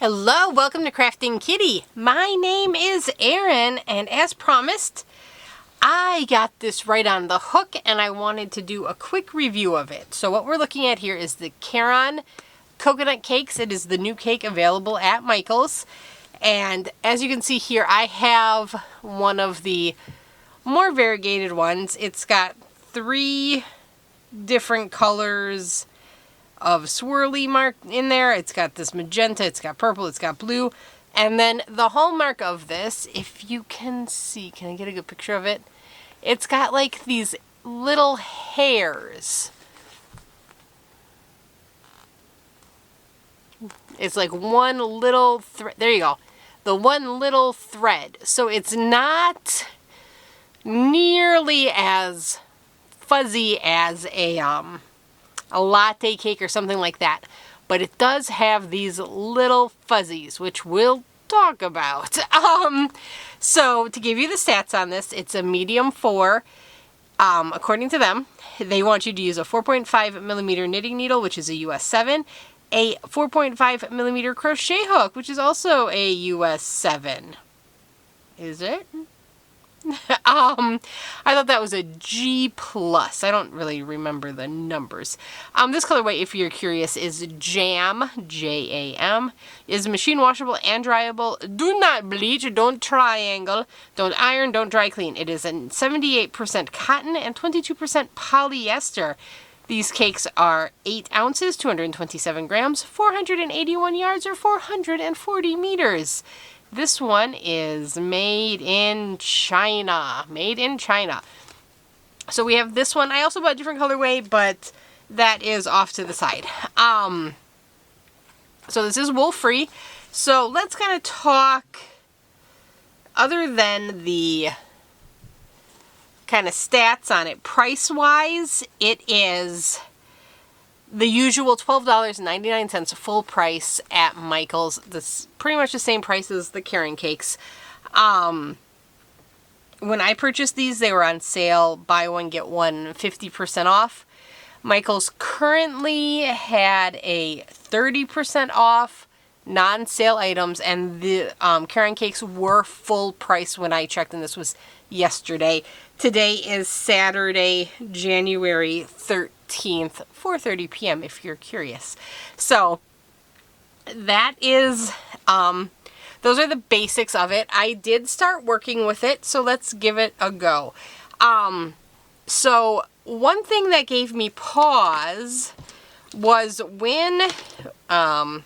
Hello, welcome to Crafting Kitty. My name is Erin, and as promised, I got this right on the hook and I wanted to do a quick review of it. So what we're looking at here is the Caron Coconut Cakes. It is the new cake available at Michael's. And as you can see here, I have one of the more variegated ones. It's got 3 different colors of swirly mark in there. It's got this magenta, it's got purple, it's got blue. And then the hallmark of this, if you can see, can I get a good picture of it? It's got like these little hairs. It's like one little thread. There you go. The one little thread. So it's not nearly as fuzzy as a latte cake or something like that, but it does have these little fuzzies, which we'll talk about. So to give you the stats on this, it's a medium 4. According to them, they want you to use a 4.5 millimeter knitting needle, which is a US 7, a 4.5 millimeter crochet hook, which is also a US 7. Is it? I thought that was a G+. I don't really remember the numbers. This colorway, if you're curious, is Jam, J-A-M, is machine washable and dryable. Do not bleach, don't triangle, don't iron, don't dry clean. It is a 78% cotton and 22% polyester. These cakes are 8 ounces, 227 grams, 481 yards, or 440 meters. This one is made in China. Made in China. So we have this one. I also bought a different colorway, but that is off to the side. So this is wool-free. So let's kind of talk, other than the kind of stats on it. Price-wise, it is the usual $12.99 full price at Michael's. This pretty much the same price as the Caron cakes. When I purchased these, they were on sale, buy one get one 50% off. Michael's currently had a 30% off non-sale items, and the Caron cakes were full price when I checked, and this was yesterday. Today is Saturday, January 13th, 4:30 p.m. if you're curious. So that is, those are the basics of it. I did start working with it, so let's give it a go. So one thing that gave me pause was when I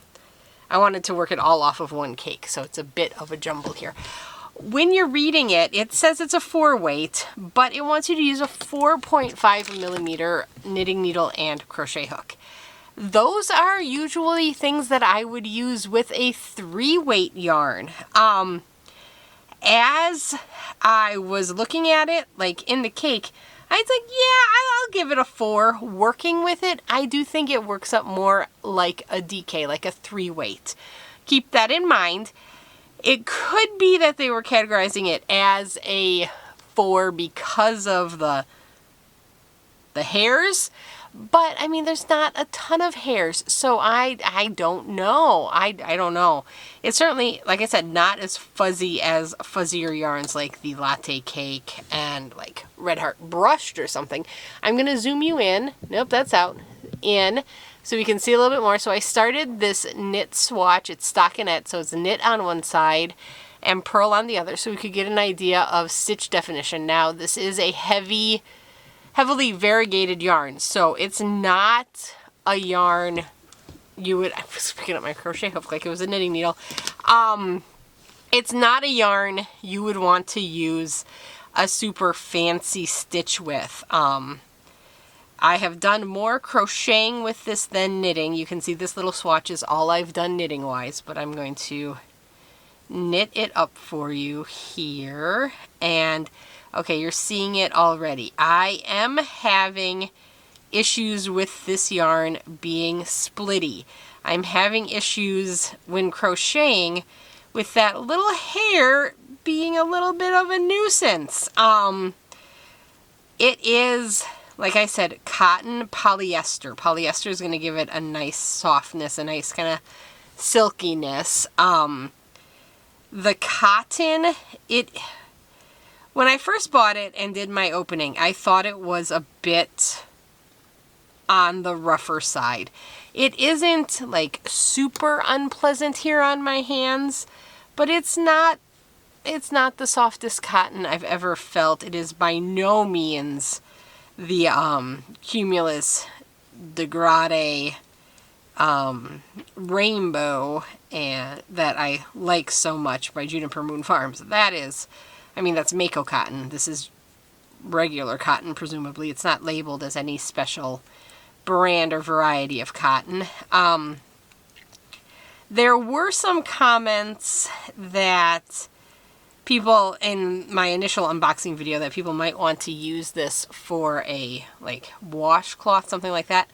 wanted to work it all off of one cake, so it's a bit of a jumble here. When you're reading it, it says it's a 4 weight, but it wants you to use a 4.5 millimeter knitting needle and crochet hook. Those are usually things that I would use with a 3 weight yarn. As I was looking at it, like in the cake, I was like, yeah, I'll give it a 4. Working with it, I do think it works up more like a DK, like a 3 weight. Keep that in mind. It could be that they were categorizing it as a 4 because of the hairs, but I mean, there's not a ton of hairs, so I don't know. I don't know. It's certainly, like I said, not as fuzzy as fuzzier yarns like the latte cake and like Red Heart Brushed or something. I'm gonna zoom you in. Nope, that's out. In. So we can see a little bit more. So I started this knit swatch. It's stockinette, so it's knit on one side and purl on the other, so we could get an idea of stitch definition. Now this is a heavily variegated yarn, so it's not a yarn you would, I was picking up my crochet hook like it was a knitting needle. It's not a yarn you would want to use a super fancy stitch with. I have done more crocheting with this than knitting. You can see this little swatch is all I've done knitting wise, but I'm going to knit it up for you here. And okay, you're seeing it already. I am having issues with this yarn being splitty. I'm having issues when crocheting with that little hair being a little bit of a nuisance. It is, like I said, cotton polyester. Polyester is going to give it a nice softness, a nice kind of silkiness. The cotton, when I first bought it and did my opening, I thought it was a bit on the rougher side. It isn't like super unpleasant here on my hands, but it's not the softest cotton I've ever felt. It is by no means the Cumulus Degradé Rainbow and that I like so much by Juniper Moon Farms. That is, I mean, that's Mako cotton. This is regular cotton, presumably. It's not labeled as any special brand or variety of cotton. There were some comments that people in my initial unboxing video that people might want to use this for a like washcloth, something like that.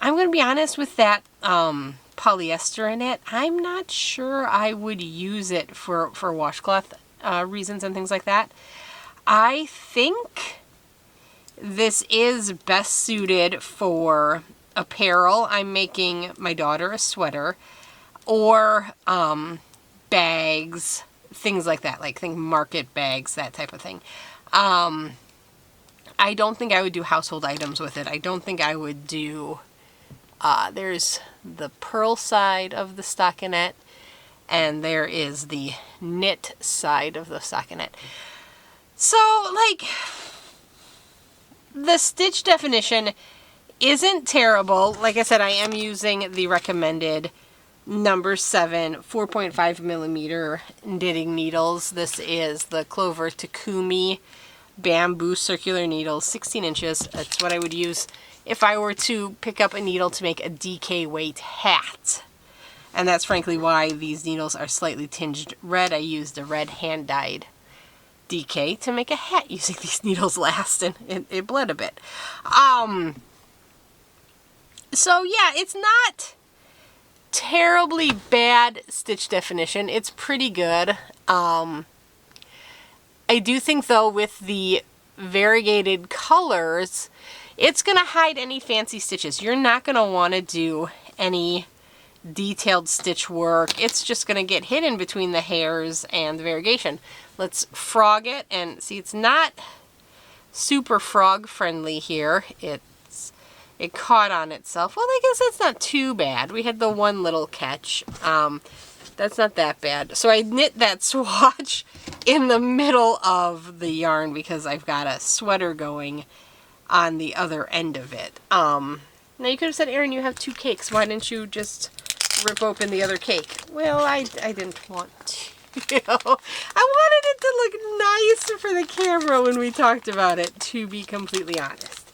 I'm going to be honest with that polyester in it. I'm not sure I would use it for washcloth reasons and things like that. I think this is best suited for apparel. I'm making my daughter a sweater or bags, things like that, like think market bags, that type of thing. I don't think I would do household items with it. I don't think I would do, there's the pearl side of the stockinette, and there is the knit side of the stockinette. So, like, the stitch definition isn't terrible. Like I said, I am using the recommended number 7 4.5 millimeter knitting needles. This is the Clover Takumi bamboo circular needles, 16 inches. That's what I would use if I were to pick up a needle to make a DK weight hat. And that's frankly why these needles are slightly tinged red. I used a red hand-dyed DK to make a hat using these needles last, and it bled a bit. So yeah, it's not terribly bad stitch definition. It's pretty good. I do think though with the variegated colors, it's going to hide any fancy stitches. You're not going to want to do any detailed stitch work. It's just going to get hidden between the hairs and the variegation. Let's frog it, and see, it's not super frog friendly here. It caught on itself. Well, I guess that's not too bad. We had the one little catch. That's not that bad. So I knit that swatch in the middle of the yarn because I've got a sweater going on the other end of it. Now you could have said, Erin, you have 2 cakes. Why didn't you just rip open the other cake? Well, I didn't want to. I wanted it to look nice for the camera when we talked about it, to be completely honest.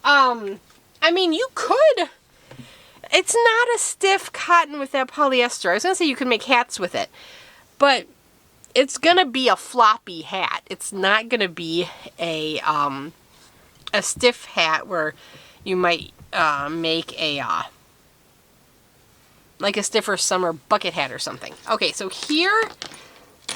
I mean, you could. It's not a stiff cotton with that polyester. I was going to say you could make hats with it, but it's going to be a floppy hat. It's not going to be a stiff hat where you might make a like a stiffer summer bucket hat or something. Okay, so here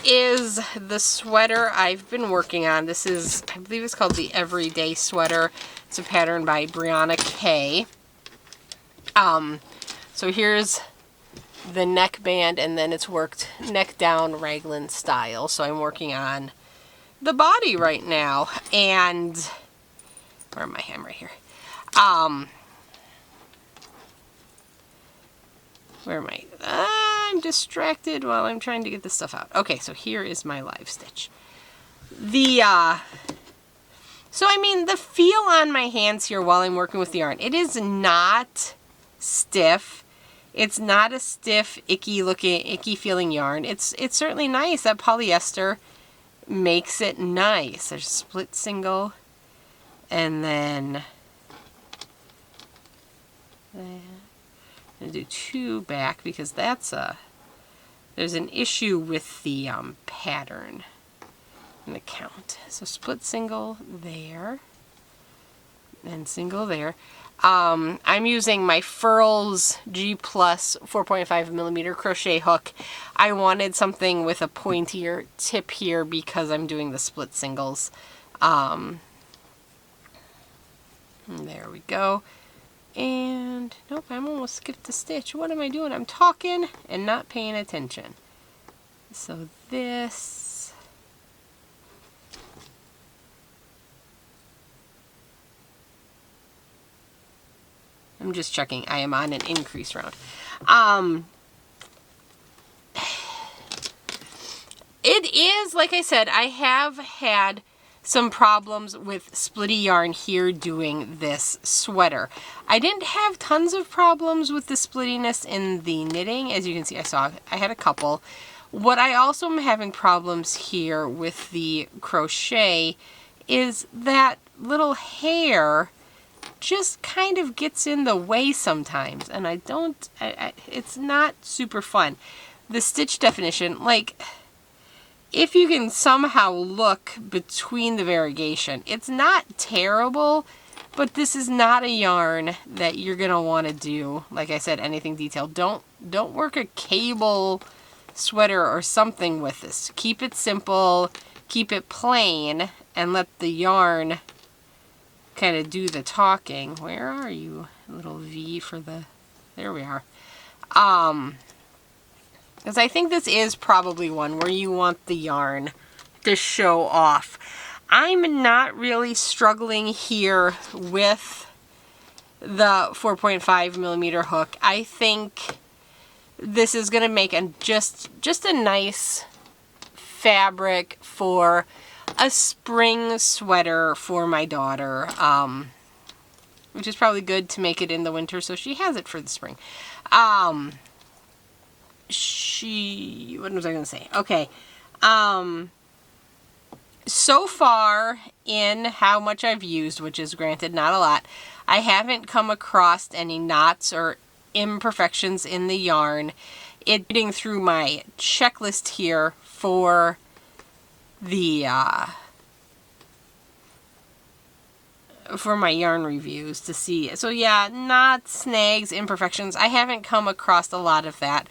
is the sweater I've been working on. This is, I believe it's called the Everyday Sweater. It's a pattern by Brianna Kay. So here's the neckband, and then it's worked neck down raglan style. So I'm working on the body right now, and where am I? I'm right here. Where am I? I'm distracted while I'm trying to get this stuff out. Okay, so here is my live stitch. So I mean, the feel on my hands here while I'm working with the yarn, it is not stiff. It's not a stiff, icky feeling yarn. It's certainly nice. That polyester makes it nice. There's a split single, and then I'm gonna do 2 back because there's an issue with the pattern and the count. So split single there and single there. I'm using my Furls G Plus 4.5 millimeter crochet hook. I wanted something with a pointier tip here because I'm doing the split singles. There we go. And nope, I'm almost skipped a stitch. What am I doing? I'm talking and not paying attention. So this, I'm just checking. I am on an increase round. It is, like I said, I have had some problems with splitty yarn here doing this sweater. I didn't have tons of problems with the splittiness in the knitting. As you can see, I had a couple. What I also am having problems here with the crochet is that little hair just kind of gets in the way sometimes, and it's not super fun. The stitch definition, like, if you can somehow look between the variegation, it's not terrible, but this is not a yarn that you're gonna want to do, like I said, anything detailed. Don't work a cable sweater or something with this. Keep it simple, keep it plain, and let the yarn kind of do the talking. Where are you? Little V for the, there we are. Because I think this is probably one where you want the yarn to show off. I'm not really struggling here with the 4.5 millimeter hook. I think this is going to make just a nice fabric for a spring sweater for my daughter, which is probably good to make it in the winter so she has it for the spring. What was I going to say? Okay. So far in how much I've used, which is granted not a lot, I haven't come across any knots or imperfections in the yarn. Reading through my checklist here for the for my yarn reviews to see. So yeah, knots, snags, imperfections. I haven't come across a lot of that,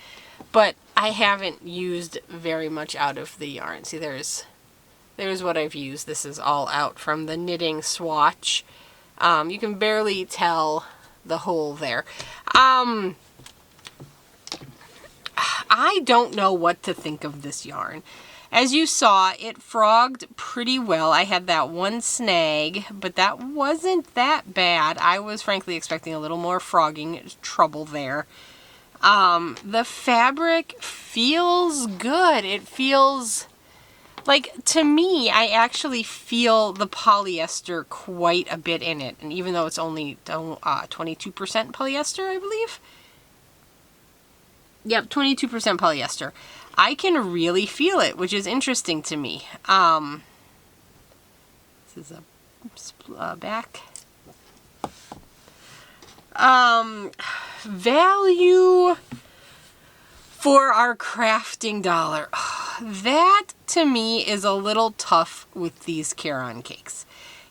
but I haven't used very much out of the yarn. See, there's what I've used. This is all out from the knitting swatch. You can barely tell the hole there. I don't know what to think of this yarn. As you saw, it frogged pretty well. I had that one snag, but that wasn't that bad. I was frankly expecting a little more frogging trouble there. The fabric feels good. It feels like, to me, I actually feel the polyester quite a bit in it. And even though it's only 22% polyester, I believe. Yep, 22% polyester. I can really feel it, which is interesting to me. This is a back. Value for our crafting dollar. That, to me, is a little tough with these Caron cakes.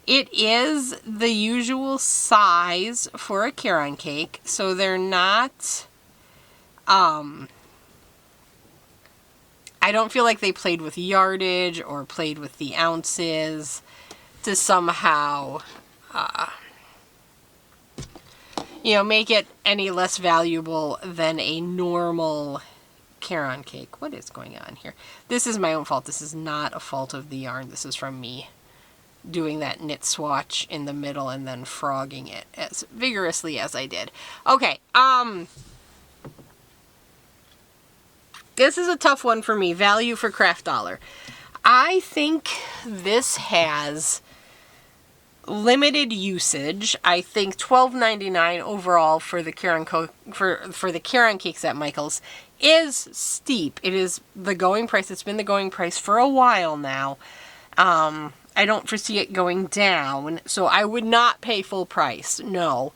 It is the usual size for a Caron cake, so they're not... I don't feel like they played with yardage or played with the ounces to somehow, make it any less valuable than a normal Caron cake. What is going on here? This is my own fault. This is not a fault of the yarn. This is from me doing that knit swatch in the middle and then frogging it as vigorously as I did. Okay, this is a tough one for me. Value for craft dollar. I think this has limited usage. I think $12.99 overall for the Caron for the Caron cakes at Michael's is steep. It is the going price. It's been the going price for a while now. I don't foresee it going down, so I would not pay full price. No.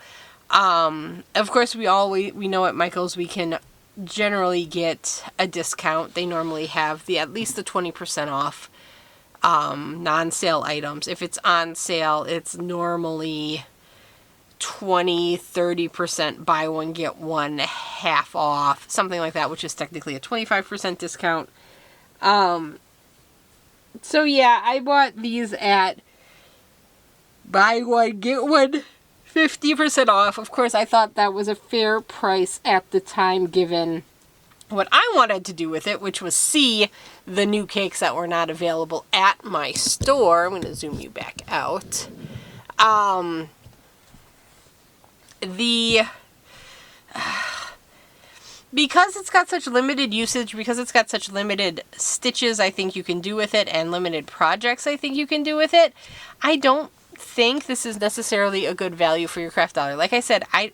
Of course, we know at Michael's we can generally get a discount. They normally have at least the 20% off non-sale items. If it's on sale, it's normally 20-30% buy one get one half off, something like that, which is technically a 25% discount. So yeah, I bought these at buy one get one 50% off. Of course, I thought that was a fair price at the time, given what I wanted to do with it, which was see the new cakes that were not available at my store. I'm going to zoom you back out. Because it's got such limited usage, because it's got such limited stitches I think you can do with it, and limited projects I think you can do with it, I don't think this is necessarily a good value for your craft dollar. Like I said, I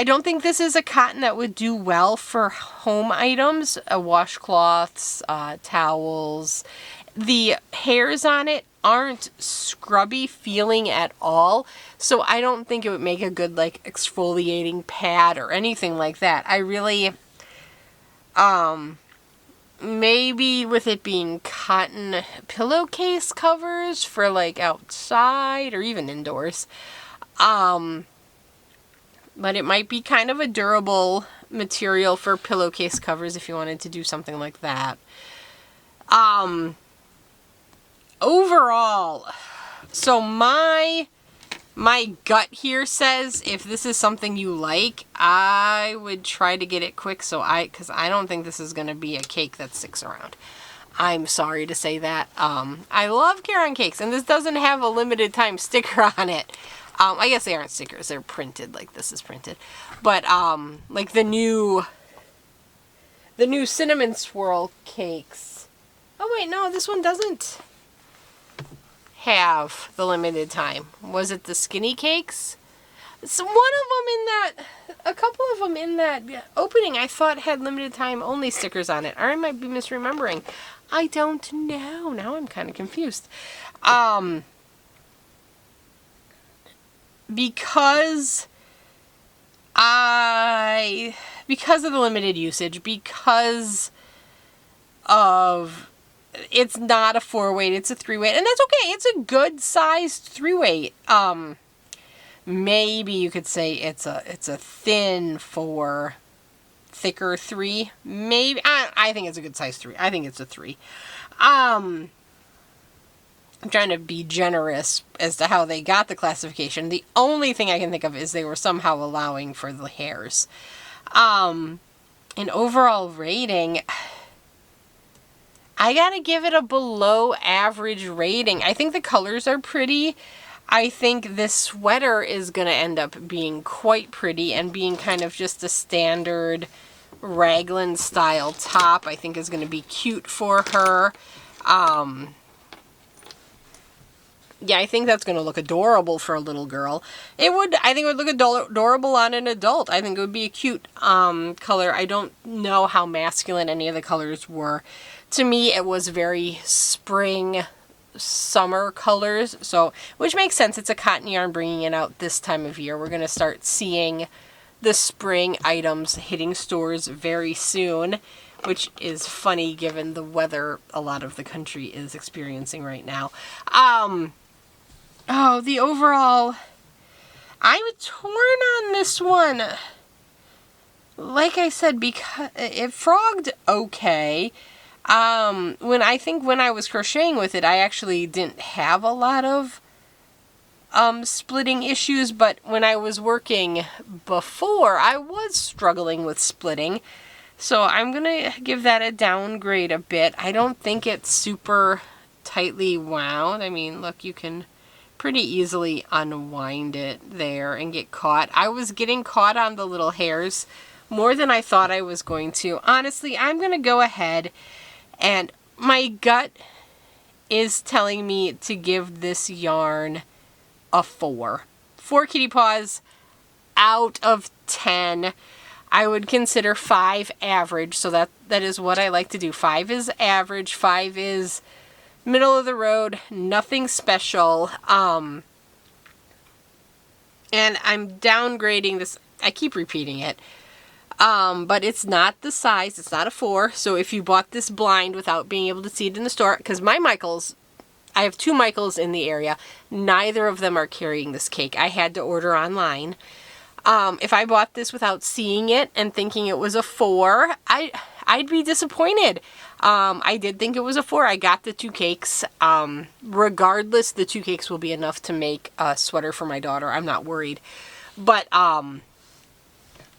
don't think this is a cotton that would do well for home items, washcloths, towels. The hairs on it aren't scrubby feeling at all, so I don't think it would make a good like exfoliating pad or anything like that. I really, maybe with it being cotton pillowcase covers for like outside or even indoors, but it might be kind of a durable material for pillowcase covers if you wanted to do something like that. Overall, so my gut here says if this is something you like, I would try to get it quick, because I don't think this is going to be a cake that sticks around. I'm sorry to say that. I love Caron Cakes, and this doesn't have a limited time sticker on it. I guess they aren't stickers, they're printed like this is printed. But like the new cinnamon swirl cakes. Oh wait, no, this one doesn't have the limited time. Was it the skinny cakes? So one of them in that, a couple of them in that opening I thought had limited time only stickers on it. Or I might be misremembering. I don't know. Now I'm kind of confused. Because of the limited usage, because of it's not a 4-weight, it's a 3-weight, and that's okay. It's a good sized 3-weight. Maybe you could say it's a thin 4, thicker 3. Maybe I think it's a good size 3. I think it's a 3. I'm trying to be generous as to how they got the classification. The only thing I can think of is they were somehow allowing for the hairs. An overall rating, I gotta give it a below average rating. I think the colors are pretty. I think this sweater is gonna end up being quite pretty and being kind of just a standard raglan style top. I think is gonna be cute for her. Yeah, I think that's going to look adorable for a little girl. I think it would look adorable on an adult. I think it would be a cute color. I don't know how masculine any of the colors were. To me, it was very spring, summer colors, so which makes sense. It's a cotton yarn bringing it out this time of year. We're going to start seeing the spring items hitting stores very soon, which is funny given the weather a lot of the country is experiencing right now. Oh, the overall, I'm torn on this one. Like I said, because it frogged okay. When I was crocheting with it, I actually didn't have a lot of splitting issues, but when I was working before, I was struggling with splitting. So I'm gonna give that a downgrade a bit. I don't think it's super tightly wound. I mean, look, you can pretty easily unwind it there and get caught. I was getting caught on the little hairs more than I thought I was going to. Honestly, I'm going to go ahead, and my gut is telling me to give this yarn a 4. 4 kitty paws out of 10. I would consider 5 average, so that is what I like to do. 5 is average, 5 is middle of the road, nothing special. And I'm downgrading this. I keep repeating it. But it's not the size. It's not a 4. So if you bought this blind without being able to see it in the store, because my Michaels, I have 2 Michaels in the area. Neither of them are carrying this cake. I had to order online. If I bought this without seeing it and thinking it was a 4, I'd be disappointed. I did think it was a 4. I got the 2 cakes. Regardless, the 2 cakes will be enough to make a sweater for my daughter. I'm not worried. But,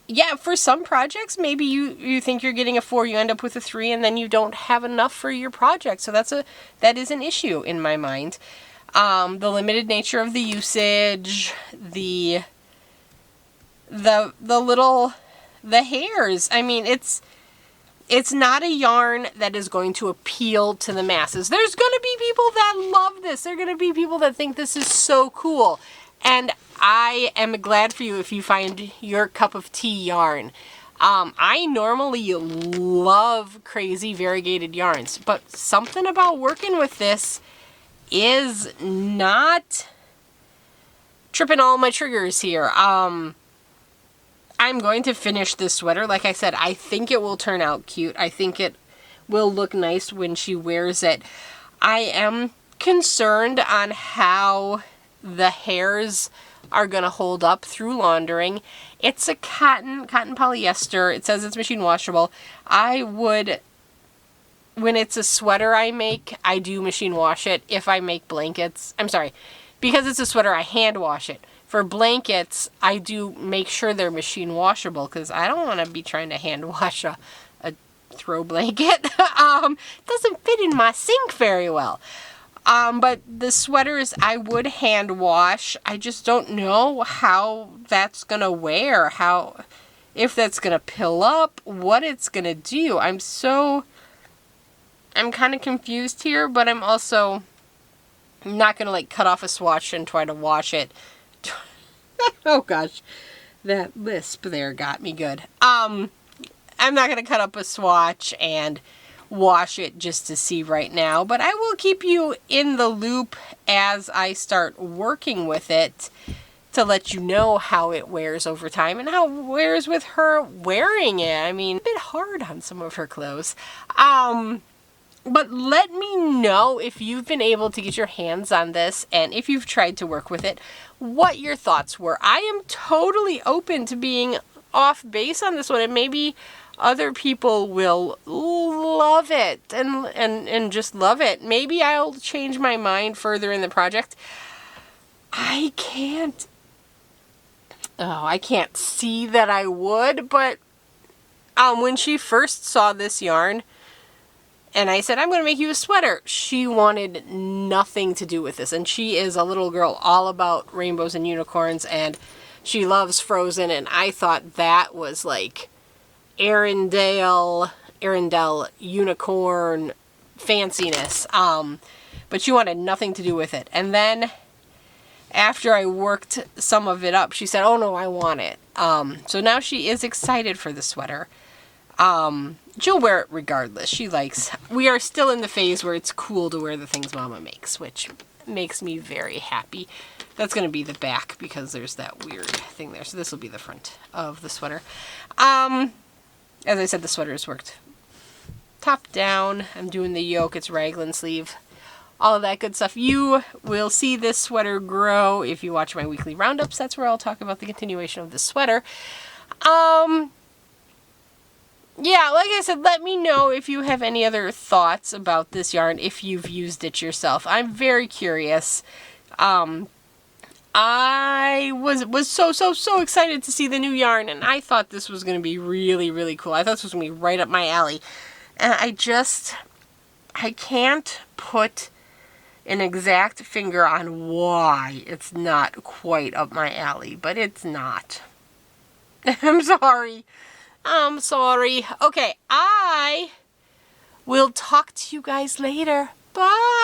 yeah, for some projects, maybe you think you're getting a 4, you end up with a 3, and then you don't have enough for your project. So that is an issue in my mind. The limited nature of the usage, the hairs. I mean, it's not a yarn that is going to appeal to the masses. There's going to be people that love this. There are going to be people that think this is so cool. And I am glad for you if you find your cup of tea yarn. I normally love crazy variegated yarns, but something about working with this is not tripping all my triggers here. I'm going to finish this sweater. Like I said, I think it will turn out cute. I think it will look nice when she wears it. I am concerned on how the hairs are going to hold up through laundering. It's a cotton polyester. It says it's machine washable. I would, when it's a sweater I make, I do machine wash it. If I make blankets, I'm sorry, because it's a sweater, I hand wash it. For blankets, I do make sure they're machine washable because I don't want to be trying to hand wash a throw blanket. Doesn't fit in my sink very well. But the sweaters I would hand wash. I just don't know how that's going to wear, if that's going to pill up, what it's going to do. I'm kind of confused here, but I'm also not going to like cut off a swatch and try to wash it. Oh gosh, that lisp there got me good. I'm not going to cut up a swatch and wash it just to see right now, but I will keep you in the loop as I start working with it to let you know how it wears over time and how it wears with her wearing it. I mean, a bit hard on some of her clothes. But let me know if you've been able to get your hands on this and if you've tried to work with it, what your thoughts were. I am totally open to being off base on this one, and maybe other people will love it and just love it. Maybe I'll change my mind further in the project. I can't see that I would, but when she first saw this yarn, and I said, I'm going to make you a sweater, she wanted nothing to do with this. And she is a little girl all about rainbows and unicorns, and she loves Frozen, and I thought that was like Arendelle unicorn fanciness. But she wanted nothing to do with it. And then after I worked some of it up, she said, oh no, I want it. So now she is excited for the sweater. She'll wear it regardless. We are still in the phase where it's cool to wear the things Mama makes, which makes me very happy. That's going to be the back because there's that weird thing there. So this will be the front of the sweater. As I said, the sweater is worked top down. I'm doing the yoke. It's raglan sleeve. All of that good stuff. You will see this sweater grow if you watch my weekly roundups. That's where I'll talk about the continuation of the sweater. Yeah, like I said, let me know if you have any other thoughts about this yarn, if you've used it yourself. I'm very curious. I was so excited to see the new yarn, and I thought this was going to be really, really cool. I thought this was going to be right up my alley. And I can't put an exact finger on why it's not quite up my alley, but it's not. I'm sorry. Okay, I will talk to you guys later. Bye!